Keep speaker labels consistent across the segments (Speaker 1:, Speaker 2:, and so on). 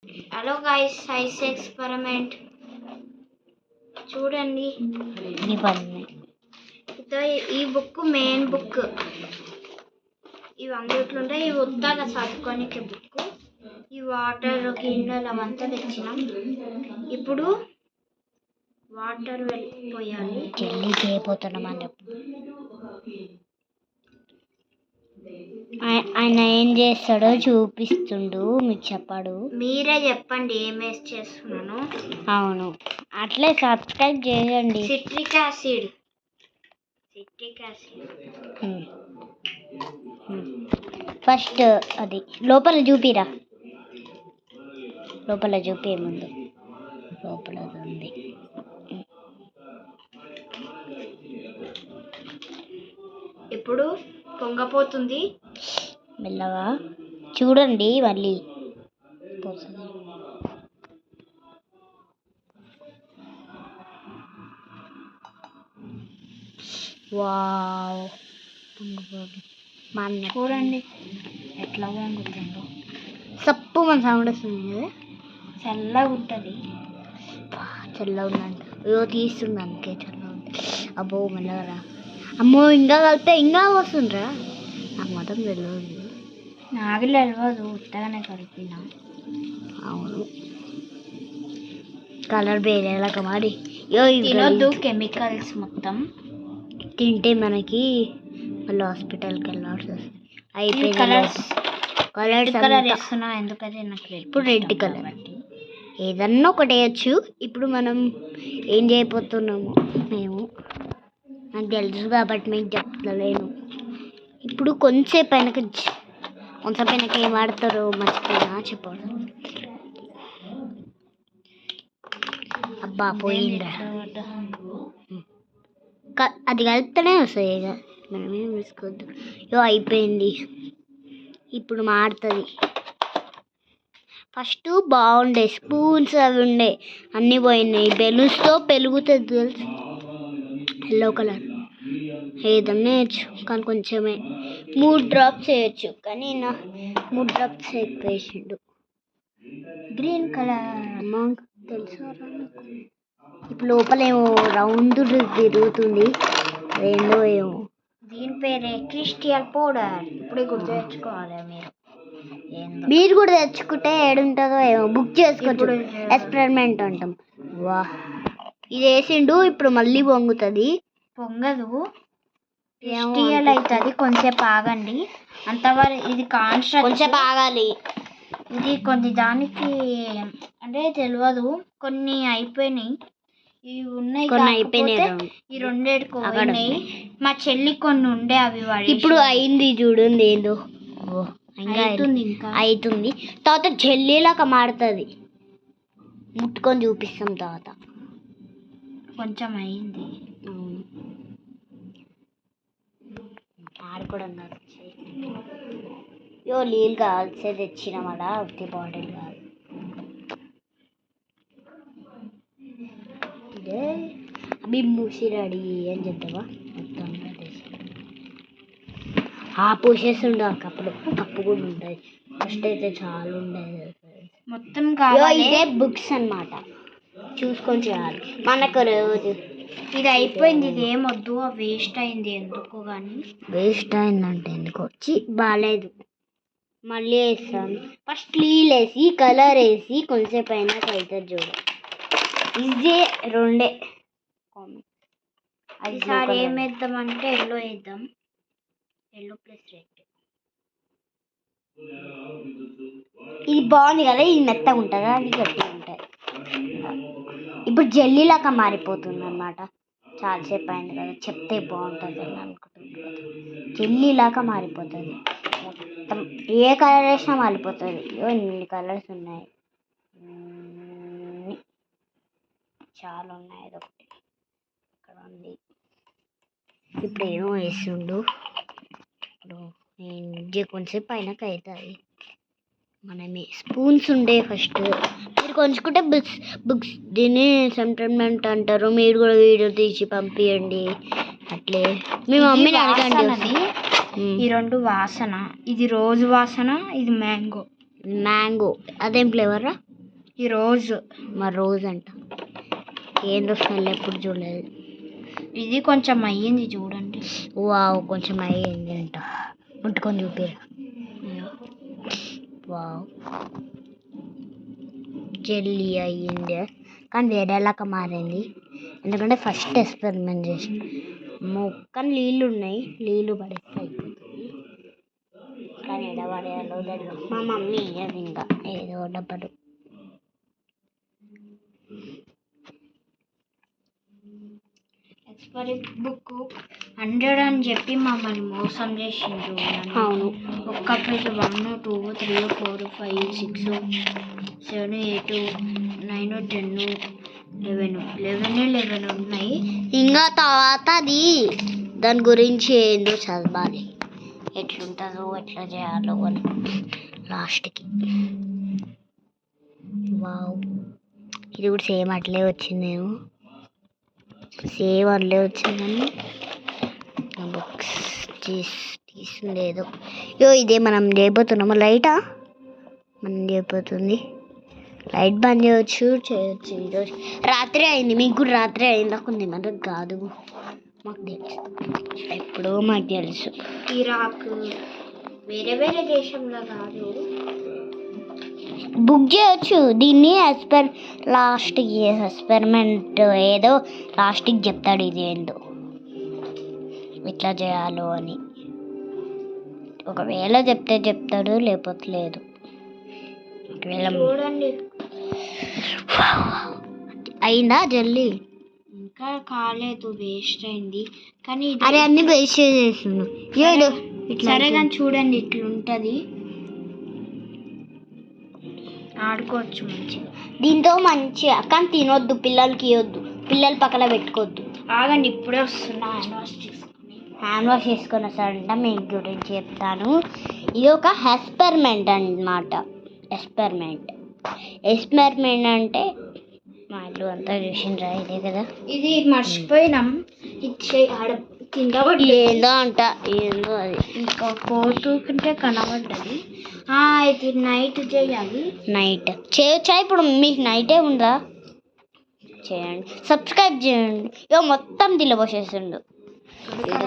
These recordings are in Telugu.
Speaker 1: హలో గైస్, సైన్స్ ఎక్స్పెరిమెంట్ చూడండి. ఈ బుక్ మెయిన్ బుక్. ఇవి అందుట్లో ఉంటాయి. ఇవి ఉత్తగా చదువుకోనికి బుక్. ఈ వాటర్ గిన్నెలు అవంతా తెచ్చినాం. ఇప్పుడు వాటర్ వెళ్ళిపోయాలి.
Speaker 2: జల్లి చేయబోతున్నాం అని చెప్పు. ఆయన ఏం చేస్తాడో చూపిస్తుండు, మీకు చెప్పాడు.
Speaker 1: మీరే చెప్పండి ఏం వేసి చేస్తున్నాను.
Speaker 2: అవును, అట్లే సబ్స్క్రైబ్ చేయండి.
Speaker 1: Citric acid.
Speaker 2: ఫస్ట్ అది లోపల చూపిరా, లోపల చూపే ముందు లోపల ఉంది.
Speaker 1: ఇప్పుడు పొంగపోతుంది.
Speaker 2: మెల్లగా చూడండి, మళ్ళీ వావ్,
Speaker 1: చూడండి ఎట్లా పొంగుతుందో.
Speaker 2: సప్పు మన సౌండ్ వస్తుంది కదా.
Speaker 1: చల్లగా ఉంటుంది.
Speaker 2: చల్లగా ఉందంట. ఏదో తీస్తుంది, అందుకే చల్లగా ఉంది. అబ్బో మెల్లగా. అమ్మో, ఇంకా కలిపితే ఇంకా వస్తుందిరా. నాకు మాత్రం తెలియదు.
Speaker 1: నాకు తెలియదు, ఉత్తగానే కలిపిన.
Speaker 2: అవును, కలర్ వేరేలాగా మరి.
Speaker 1: తినొద్దు కెమికల్స్ మొత్తం.
Speaker 2: తింటే మనకి మళ్ళీ హాస్పిటల్కి వెళ్ళాల్సి వస్తుంది. అయిపోయింది.
Speaker 1: కలర్ వేస్తున్నా ఎందుకంటే నాకు
Speaker 2: ఇప్పుడు రెడ్ కలర్. ఏదన్నా ఒకటి వేయచ్చు. ఇప్పుడు మనం ఏం చేయబోతున్నాము, నాకు తెలుసు కాబట్టి మీకు చెప్తలేను. ఇప్పుడు కొంచెంసేపు అయినాక ఏం వాడతారో మర్చిపోయినా చెప్పాడు. అబ్బా పోయిందా, అది కలిపితేనే వస్తాయి. ఇక మనం ఏం తీసుకోవద్దు. అయిపోయింది. ఇప్పుడు మారుతుంది. ఫస్ట్ బాగుండే స్పూన్స్ అవి ఉండే, అన్నీ పోయినాయి. బెలూన్స్తో పెరుగుతుంది తెలుసు. ఎల్లో కలర్ ఏదన్నా వేయచ్చు, కానీ కొంచెమే 3 డ్రాప్స్ వేయచ్చు. కానీ నా 3 డ్రాప్స్ ఎక్కువ వేసిండు. గ్రీన్ కలర్ తెలుసు. ఇప్పుడు లోపల ఏమో రౌండ్ తిరుగుతుంది, అదేందో ఏమో.
Speaker 1: దీని పేరే క్రిస్టల్ పౌడర్. ఇప్పుడే గుర్తు తెచ్చుకోవాలి
Speaker 2: మీరు కూడా తెచ్చుకుంటే ఏడుంటుందో ఏమో, బుక్ చేసుకోవచ్చు. ఎక్స్పెరిమెంట్ అంటాం. వా, ఇది వేసిండు. ఇప్పుడు మళ్ళీ పొంగుతుంది.
Speaker 1: పొంగదు, క్రిస్టల్ అవుతుంది. కొంచెంసేపు ఆగండి. అంతవరకు ఇది కాన్స్ట్రక్ట్
Speaker 2: కొంచెం ఆగాలి.
Speaker 1: ఇది కొన్ని దానికి అంటే తెలియదు, కొన్ని అయిపోయినాయి. ఇవి ఉన్నాయి,
Speaker 2: కొన్ని అయిపోయినాయి.
Speaker 1: ఈ రెండేడుకోయినాయి. మా చెల్లి కొన్ని ఉండే, అవి
Speaker 2: ఇప్పుడు అయింది చూడండి. ఏందో
Speaker 1: అవుతుంది.
Speaker 2: తర్వాత జెల్లీలాగా మారుతుంది. ముట్టుకొని చూపిస్తాం తర్వాత.
Speaker 1: కొంచెం అయింది.
Speaker 2: ఆడుకోవడం నీళ్ళు కావాల్సే తెచ్చినాం. అలా ఉత్తి బాటిల్ కాదు. అవి మూసి రెడీ అని చెప్తావా. మొత్తం పూసేస్తుండే కప్పు కూడా ఉంటుంది. ఫస్ట్ అయితే చాలా ఉండేది
Speaker 1: మొత్తం.
Speaker 2: ఇదే బుక్స్ అన్నమాట, చూసుకొని చేయాలి. మనకు రోజు
Speaker 1: ఇది అయిపోయింది. ఇది ఏమొద్దు, వేస్ట్ అయింది ఎందుకో. కానీ
Speaker 2: వేస్ట్ అయిందంటే ఎందుకో బాగాలేదు. మళ్ళీ వేస్తాను. ఫస్ట్ నీళ్ళు వేసి కలర్ వేసి కొంచెంసేపు అయినాక అవుతుంది చూడు. ఇదే రెండే.
Speaker 1: ఈసారి ఏం వేద్దామంటే ఎల్లో వేద్దాం. Yellow plus red.
Speaker 2: ఇది బాగుంది కదా. ఇది మెత్తగా ఉంటుందా, అది గట్టిగా ఉంటుంది. ఇప్పుడు జెల్లీలాగా మారిపోతుంది అన్నమాట. చాలాసేపు అయింది కదా, చెప్తే బాగుంటుంది అని అనుకుంటుంది. జెల్లీలాగా మారిపోతుంది మొత్తం. ఏ కలర్ వేసినా మారిపోతుంది. ఇన్ని కలర్స్ ఉన్నాయి, చాలా ఉన్నాయి. అదొకటి ఇక్కడ ఉంది. ఇప్పుడు ఏమో వేస్తుండు. ఇప్పుడు కొంచెంసేపు అయినాక అవుతుంది. మనమే స్పూన్స్ ఉండే ఫస్ట్ మీరు కొంచుకుంటే బుక్స్ దీన్ని సెంటర్మెంట్ అంటారు. మీరు కూడా వీడియో తీసి పంపించండి. అట్లే మీ మమ్మీని అడగండి.
Speaker 1: ఈ రెండు వాసన, ఇది రోజు వాసన, ఇది మ్యాంగో.
Speaker 2: అదేం ఫ్లేవరా?
Speaker 1: ఈ రోజు
Speaker 2: మరి రోజు అంట ఏందో స్మెల్ ఎప్పుడు చూడలేదు.
Speaker 1: ఇది కొంచెం అయ్యింది చూడండి.
Speaker 2: వావ్ కొంచెం అయ్యింది అంట. ముట్టుకొని చూపిరా. వావ్ జెల్లీ అయ్యింది కానీ వేరేలాగా మారింది. ఎందుకంటే ఫస్ట్ ఎక్స్పెరిమెంట్ చేసి కానీ నీళ్ళు ఉన్నాయి, నీళ్ళు పడేస్తే అయిపోతుంది. కానీ ఎడ పడేయాలో తెలియదు. మా మమ్మీ అది ఇంకా ఏదో డబ్బలు.
Speaker 1: ఎక్స్పైరీ బుక్ 100 అని చెప్పి మమ్మల్ని మోసం చేసిండ్రు.
Speaker 2: అవును
Speaker 1: ఒక్క పేజ్ 1 2 3 4 5 6 7 8 9 10 11 ఉన్నాయి.
Speaker 2: ఇంకా తర్వాత అది దాని గురించి ఏందో చదవాలి, ఎట్లుంటుందో ఎట్లా చేయాలో అని లాస్ట్కి. వావ్ ఇది కూడా సేమ్ అట్లే వచ్చిందేమో, సేమ్ అట్లే వచ్చిందని బుక్స్ తీసుండేదో. ఇదే మనం చేయబోతున్నాము. లైటా మనం చేయబోతుంది. లైట్ బంద్ చేయొచ్చు ఈరోజు రాత్రి అయింది. మీకు కూడా రాత్రి అయిందాకుంది, మనకు కాదు, మాకు తెలుసు, ఎప్పుడో మాకు తెలుసు.
Speaker 1: ఇరాక్ వేరే వేరే దేశంలో కాదు,
Speaker 2: బుక్ చేయొచ్చు దీన్ని. లాస్ట్కి ఎక్స్పెరిమెంట్ ఏదో లాస్ట్కి చెప్తాడు ఇది ఏందో ఇట్లా చేయాలో అని. ఒకవేళ చెప్తాడు, లేకపోతే లేదు. ఒకవేళ
Speaker 1: చూడండి
Speaker 2: అయిందా జల్లి?
Speaker 1: ఇంకా కాలేదు, వేస్ట్ అయింది. కానీ
Speaker 2: అరే అన్ని వేస్ట్ చేస్తున్నాను.
Speaker 1: సరే కానీ చూడండి ఇట్లుంటది, ఆడుకోవచ్చు మంచిగా
Speaker 2: దీంతో మంచిగా. కానీ తినొద్దు, పిల్లలకి ఇవ్వద్దు, పిల్లలు పక్కన పెట్టుకోవద్దు.
Speaker 1: ఆగండి ఇప్పుడే వస్తున్నా.
Speaker 2: హ్యాండ్ వాష్ చేసుకొని వస్తాడంట. మీకు గురించి చెప్తాను. ఇది ఒక ఎక్స్పెరిమెంట్ అన్నమాట. ఎక్స్పెరిమెంట్ అంటే మా ఇల్లు అంతా చూసిండ్రా, ఇదే కదా.
Speaker 1: ఇది మర్చిపోయినాం, ఇది కింద
Speaker 2: ఏందో అంట, ఏందో అది
Speaker 1: ఇంకా కోతుకుంటే కనబడ్డది. ఇది నైట్ చేయాలి.
Speaker 2: నైట్ చేయొచ్చా? ఇప్పుడు మీకు నైటే ఉందా? చేయండి, సబ్స్క్రైబ్ చేయండి. మొత్తం దిల్లబోసేస్తుండు.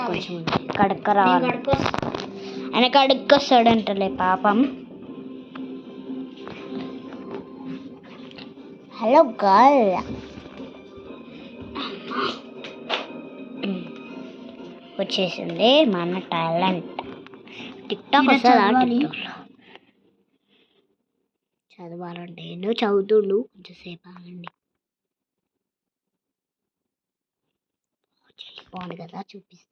Speaker 2: కొంచెం కడక్క రావాలి, ఆయన కడుక్కొస్తాడంటలే పాపం. హలో గర్ల్, వచ్చేసింది మన టాలెంట్. టిక్టాక్ వస్తుందా? టిక్టాక్లో చదవాలంటే ఏందో చదువుతుండు, కొంచెంసేపు ఆగండి. బాగుంది కదా, చూపిస్తా.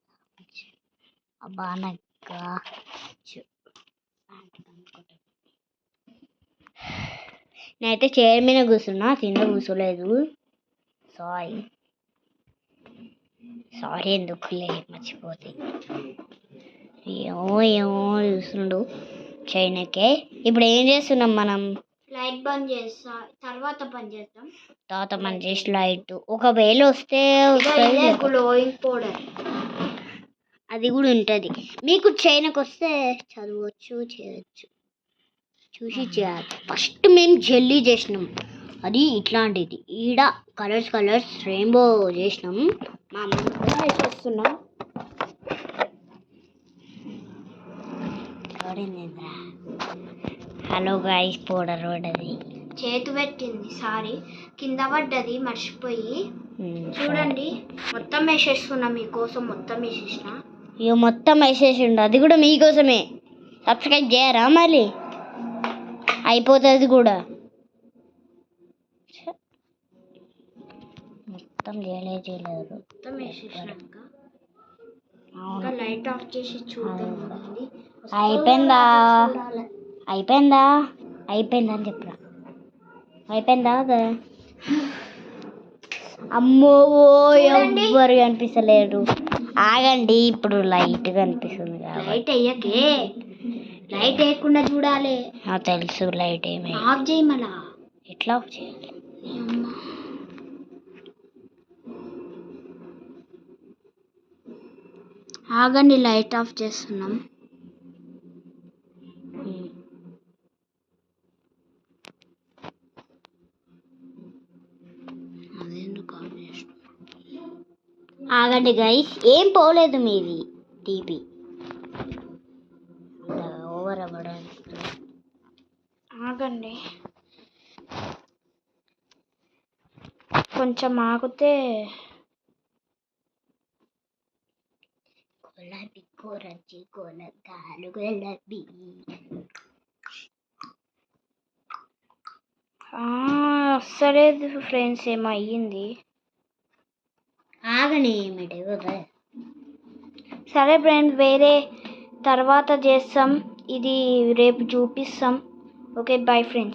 Speaker 2: అబ్బా నక్క నేనైతే చైర్ మీద కూర్చున్నా, కింద కూర్చోలేదు. సారీ ఎందుకులే, మర్చిపోతే. ఏమో చూస్తుండు చైనకే. ఇప్పుడు ఏం చేస్తున్నాం మనం?
Speaker 1: లైట్ బంద్ చేస్తా, తర్వాత బంద్
Speaker 2: చేసి లైట్ ఒకవేళ వస్తే
Speaker 1: గ్లోయింగ్ పౌడర్
Speaker 2: అది కూడా ఉంటుంది. మీకు చైనాకి వస్తే చదవచ్చు, చేయొచ్చు, చూసి చేయాలి. ఫస్ట్ మేము జెల్లీ చేసినాం, అది ఇట్లాంటిది. ఈడ కలర్స్ రెయిన్బో చేసినాం. మా అమ్మ చేస్తున్నాం. హలో గాయ్స్, పౌడర్ పడ్డది,
Speaker 1: చేతి పెట్టింది, సారీ కింద పడ్డది మర్చిపోయి. చూడండి మొత్తం వేసేస్తున్నా మీకోసం, మొత్తం వేసేసిన.
Speaker 2: మొత్తం వేసేసిండు, అది కూడా మీకోసమే. సబ్స్క్రైబ్ చేయరా మళ్ళీ? అయిపోతుంది కూడా. మొత్తం చేయలేదు,
Speaker 1: మొత్తం వేసేసినాక లైట్ ఆఫ్ చేసి చూద్దాం.
Speaker 2: అయిపోయిందా అని చెప్పరా. అయిపోయిందా? అమ్మో ఎవ్వరు కనిపిస్తలేరు. ఆగండి, ఇప్పుడు లైట్ కనిపిస్తుంది.
Speaker 1: లైట్ వేయకుండా చూడాలి.
Speaker 2: తెలుసు, లైట్ ఏమి
Speaker 1: ఆఫ్ చేయి. మళ్ళా
Speaker 2: ఎట్లా ఆఫ్ చేయాలి?
Speaker 1: ఆగండి, లైట్ ఆఫ్ చేస్తున్నాం.
Speaker 2: ఆగండి గైస్, ఏం పోలేదు మీది టీపీ ఓవర్ అవ్వడానికి.
Speaker 1: ఆగండి, కొంచెం ఆగితే.
Speaker 2: గులాబీ కూరచి కొనకాలు గులాబీ.
Speaker 1: వస్తలేదు ఫ్రెండ్స్, ఏమయ్యింది?
Speaker 2: ఆగని ఏమిటి?
Speaker 1: సరే ఫ్రెండ్స్, వేరే తర్వాత చేస్తాం, ఇది రేపు చూపిస్తాం. Okay, bye friends.